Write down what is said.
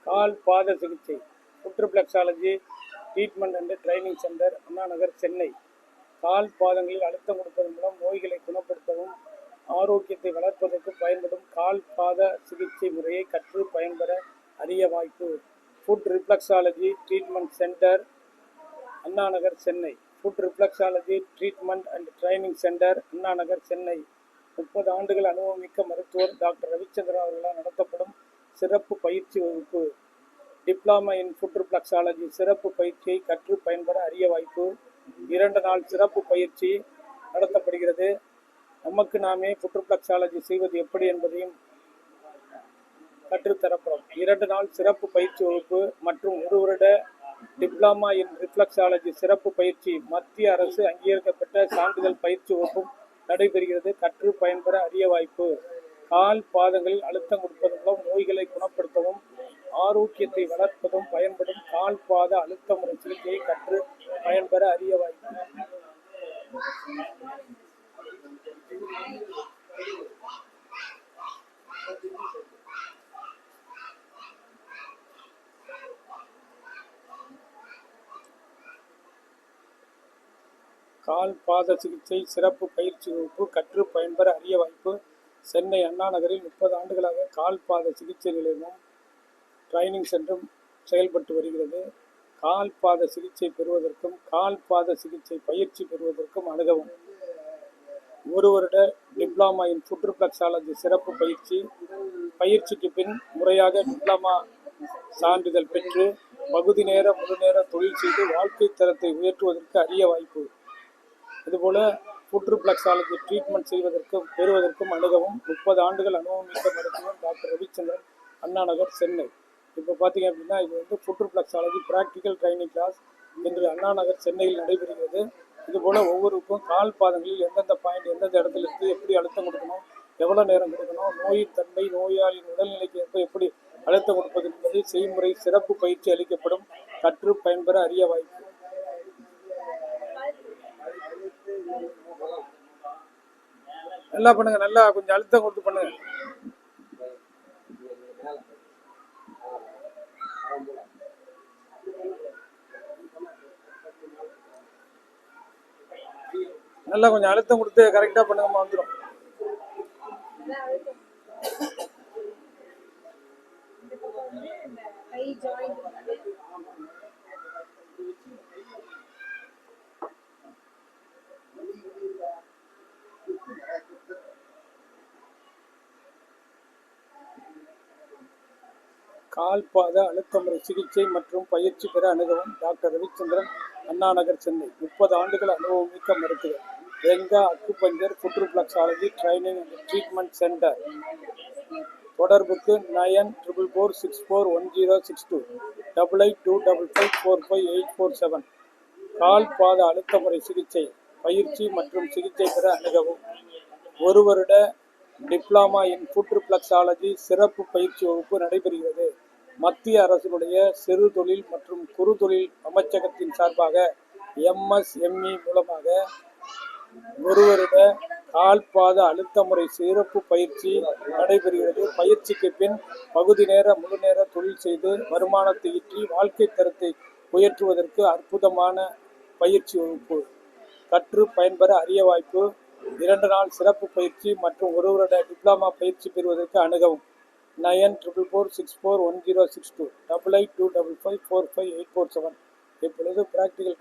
கால் பாத சிகிச்சை foot reflexology treatment and training centre, Anna Nagar, Chennai. கால் பாதங்களில் அழுத்தம் கொடுப்பதன் மூலம் நோய்களை குணப்படுத்தவும் ஆரோக்கியத்தை வளர்ப்பதற்கு பயன்படும் கால் பாத சிகிச்சை முறையை கற்று பயன்பெற அரிய வாய்ப்பு. Foot reflexology treatment centre, Anna Nagar, Chennai. Foot reflexology treatment and training centre, Anna Nagar, Chennai. 30 ஆண்டுகள் அனுபவமிக்க மருத்துவர் டாக்டர் ரவிச்சந்திரன் அவர்களால் நடத்தப்படும் சிறப்பு பயிற்சி வகுப்பு. டிப்ளமா இன் ஃபுட் ரிஃப்ளெக்ஸாலஜி சிறப்பு பயிற்சியை கற்று பயன்பெற அரிய வாய்ப்பு. 2 நாள் சிறப்பு பயிற்சி நடத்தப்படுகிறது. நமக்கு நாமே ஃபுட் ரிஃப்ளெக்ஸாலஜி செய்வது எப்படி என்பதையும் கற்றுத்தரப்படும். 2 நாள் சிறப்பு பயிற்சி வகுப்பு மற்றும் 1 வருட டிப்ளமா இன் ரிஃப்ளெக்ஸாலஜி சிறப்பு பயிற்சி மத்திய அரசு அங்கீகரிக்கப்பட்ட சான்றிதழ் பயிற்சி வகுப்பும் நடைபெறுகிறது. கற்று பயன்பெற அரிய வாய்ப்பு. கால் பாதங்களில் அழுத்தம் கொடுப்பதன் மூலம் நோய்களை குணப்படுத்தவும் ஆரோக்கியத்தை வளர்ப்பதும் பயன்படும் கால் பாத அழுத்த முறை சிகிச்சையை கற்று பயன்பெற அரிய வாய்ப்பு. கால் பாத சிகிச்சை சிறப்பு பயிற்சி வகுப்பு கற்று பயன்பெற அரிய வாய்ப்பு. சென்னை அண்ணா நகரில் 30 ஆண்டுகளாக கால் பாத சிகிச்சை நிலையமும் ட்ரைனிங் சென்டரும் செயல்பட்டு வருகிறது. கால் பாத சிகிச்சை பெறுவதற்கும் கால் பாத சிகிச்சை பயிற்சி பெறுவதற்கும் அணுகவும். 1 வருட டிப்ளமா இன் ஃபுட் ரிஃப்ளெக்ஸாலஜி சிறப்பு பயிற்சிக்கு பின் முறையாக டிப்ளமா சான்றிதழ் பெற்று பகுதி நேர முழு நேர தொழில் செய்து வாழ்க்கை தரத்தை உயர்த்துவதற்கு அரிய வாய்ப்பு. இதுபோல ஃபுட் ரிஃப்ளெக்ஸாலஜி ட்ரீட்மெண்ட் பெறுவதற்கும் அணுகவும். 30 ஆண்டுகள் அனுபவமிக்க மருத்துவர் டாக்டர் ரவிச்சந்திரன், அண்ணா நகர், சென்னை. இப்போ பார்த்தீங்க அப்படின்னா இது foot reflexology practical training class இன்று அண்ணா நகர், சென்னையில் நடைபெறுகிறது. இதுபோல் ஒவ்வொருக்கும் கால் பாதங்களில் எந்தெந்த பாயிண்ட் எந்தெந்த இடத்துல இருக்குது, எப்படி அழுத்தம் கொடுக்கணும், எவ்வளோ நேரம் கொடுக்கணும், நோயின் தன்மை, நோயாளியின் உடல்நிலைக்கு ஏற்ப எப்படி அழுத்தம் கொடுப்பது என்பதை செய்முறை சிறப்பு பயிற்சி அளிக்கப்படும். கற்று பயன்பெற அரிய வாய்ப்பு. நல்லா பண்ணுங்க, நல்லா கொஞ்சம் அழுத்தம் கொடுத்து பண்ணுங்க. நல்லா கொஞ்சம் அழுத்தம் கொடுத்து கரெக்டா பண்ணுங்கம்மா, வந்துடும். கால் பாத அழுத்த முறை சிகிச்சை மற்றும் பயிற்சி பெற அணுகவும். டாக்டர் ரவிச்சந்திரன், அண்ணா நகர், சென்னை. 30 ஆண்டுகள் அனுபவமிக்க மருத்துவர். Renga acupuncture food reflexology training and treatment centre. தொடர்புக்கு 94464106 8825554547. கால் பாத அழுத்த முறை சிகிச்சை பயிற்சி மற்றும் சிகிச்சை பெற அணுகவும். 1 வருட டிப்ளமா இன் ஃபுட் ரிஃப்ளெக்ஸாலஜி சிறப்பு பயிற்சி வகுப்பு நடைபெறுகிறது. மத்திய அரசினுடைய சிறு தொழில் மற்றும் குறு தொழில் அமைச்சகத்தின் சார்பாக MSME மூலமாக 1 வருட கால் பாத அழுத்த முறை சிறப்பு பயிற்சி நடைபெறுகிறது. பயிற்சிக்கு பின் பகுதி நேர முழு நேர தொழில் செய்து வருமானத்தை ஈட்டி வாழ்க்கை தரத்தை உயர்த்துவதற்கு அற்புதமான பயிற்சி வகுப்பு. கற்று பயன்பெற அரிய வாய்ப்பு. 2 நாள் சிறப்பு பயிற்சி மற்றும் 1 வருட டிப்ளமா பயிற்சி பெறுவதற்கு அணுகவும். 94464106 8825554547. இப்பொழுது பிராக்டிகல்